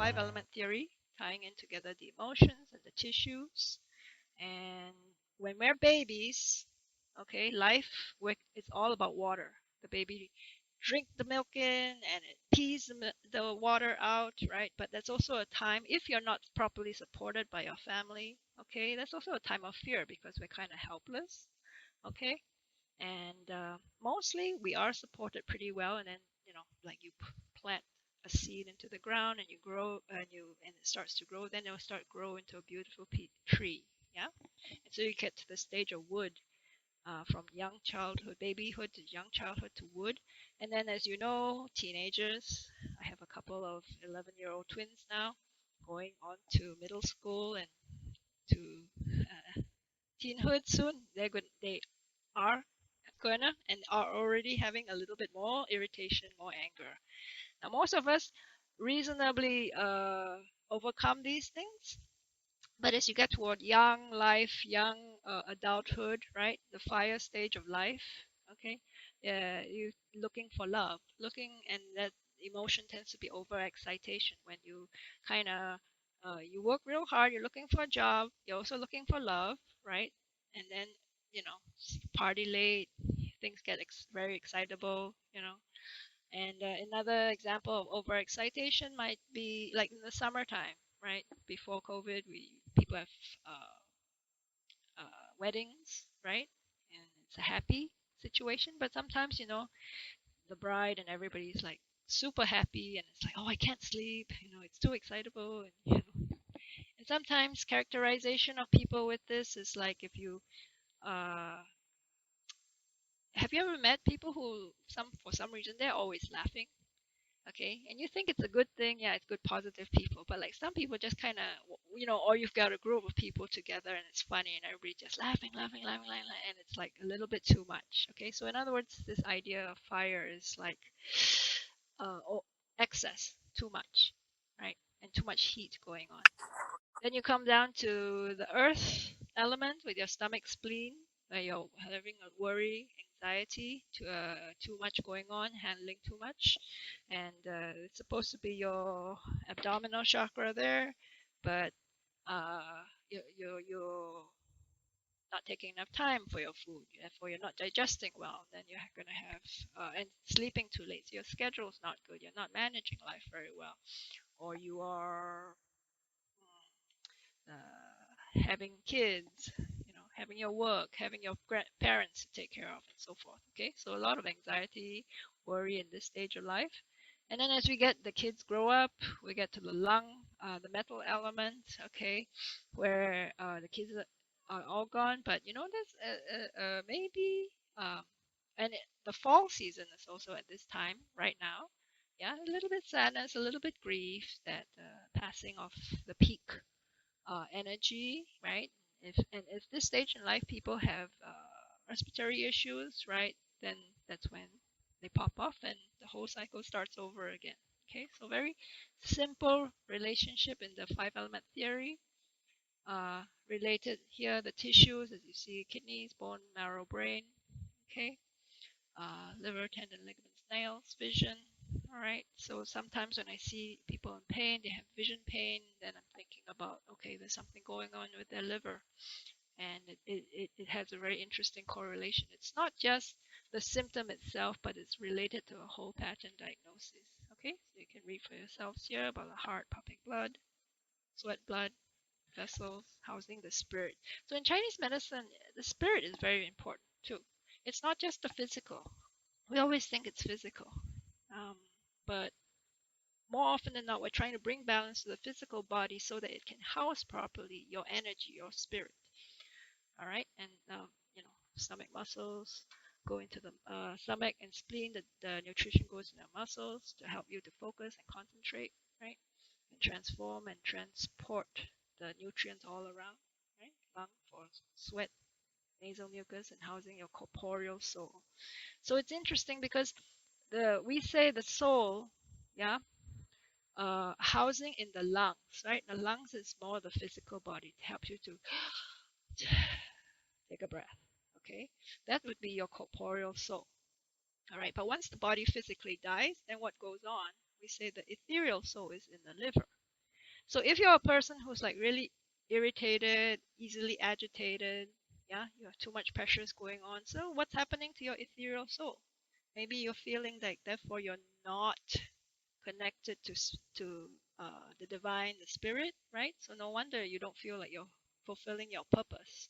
five element theory, tying in together the emotions and the tissues. And when we're babies, okay, life it's all about water. The baby drink the milk in and it pees the water out, right? But that's also a time, if you're not properly supported by your family, okay, that's also a time of fear because we're kind of helpless, okay? And mostly we are supported pretty well. And then, like you plant a seed into the ground and you grow and it starts to grow, then it'll start grow into a beautiful tree, yeah. And so you get to the stage of wood, from young childhood, babyhood to young childhood to wood. And then, as you know, teenagers, I have a couple of 11-year-old twins now going on to middle school and to teenhood soon. They are gonna and are already having a little bit more irritation, more anger. Now, most of us reasonably overcome these things, but as you get toward young life, young adulthood, right, the fire stage of life, okay, you looking for love, and that emotion tends to be overexcitation when you kind of you work real hard, you're looking for a job, you're also looking for love, right, and then you know party late, things get very excitable, and another example of overexcitation might be like in the summertime, right? Before COVID, people have weddings, right? And it's a happy situation, but sometimes the bride and everybody's like super happy, and it's like, oh, I can't sleep, it's too excitable, and and sometimes characterization of people with this is like if you uh, have you ever met people who for some reason they're always laughing, okay, and you think it's a good thing, yeah, it's good positive people, but like some people just kind of or you've got a group of people together and it's funny and everybody just laughing, and it's like a little bit too much, okay. So in other words, this idea of fire is like excess, too much, right, and too much heat going on. Then you come down to the earth element with your stomach spleen, where you're having a worry, anxiety, too much going on, handling too much, and it's supposed to be your abdominal chakra there, but you're not taking enough time for your food, therefore you're not digesting well, then you're going to have and sleeping too late, so your schedule's not good, you're not managing life very well, or you are having kids, having your work, having your parents to take care of, and so forth. Okay, so a lot of anxiety, worry in this stage of life. And then as we get the kids grow up, we get to the lung, the metal element. Okay, where the kids are all gone, but there's maybe and the fall season is also at this time right now. Yeah, a little bit sadness, a little bit grief, that passing of the peak energy, right? If this stage in life people have respiratory issues, right, then that's when they pop off and the whole cycle starts over again. Okay, so very simple relationship in the five element theory. Related here, the tissues, as you see, kidneys, bone, marrow, brain. Okay, liver, tendon, ligaments, nails, vision. All right. So sometimes when I see people in pain, they have vision pain, then I'm thinking about, okay, there's something going on with their liver. And it has a very interesting correlation. It's not just the symptom itself, but it's related to a whole pattern diagnosis. Okay, so you can read for yourselves here about the heart pumping blood, sweat blood, vessels, housing the spirit. So in Chinese medicine, the spirit is very important too. It's not just the physical. We always think it's physical. Um, but more often than not, we're trying to bring balance to the physical body so that it can house properly your energy, your spirit. All right, and stomach muscles go into the stomach and spleen. The nutrition goes in the muscles to help you to focus and concentrate, right, and transform and transport the nutrients all around, right? Lung for sweat, nasal mucus, and housing your corporeal soul. So it's interesting because we say the soul, yeah, housing in the lungs, right? The lungs is more the physical body to help you to take a breath. Okay, that would be your corporeal soul. All right, but once the body physically dies, then what goes on? We say the ethereal soul is in the liver. So if you're a person who's like really irritated, easily agitated, yeah, you have too much pressures going on. So what's happening to your ethereal soul? Maybe you're feeling like therefore you're not connected to the divine, the spirit, right? So no wonder you don't feel like you're fulfilling your purpose.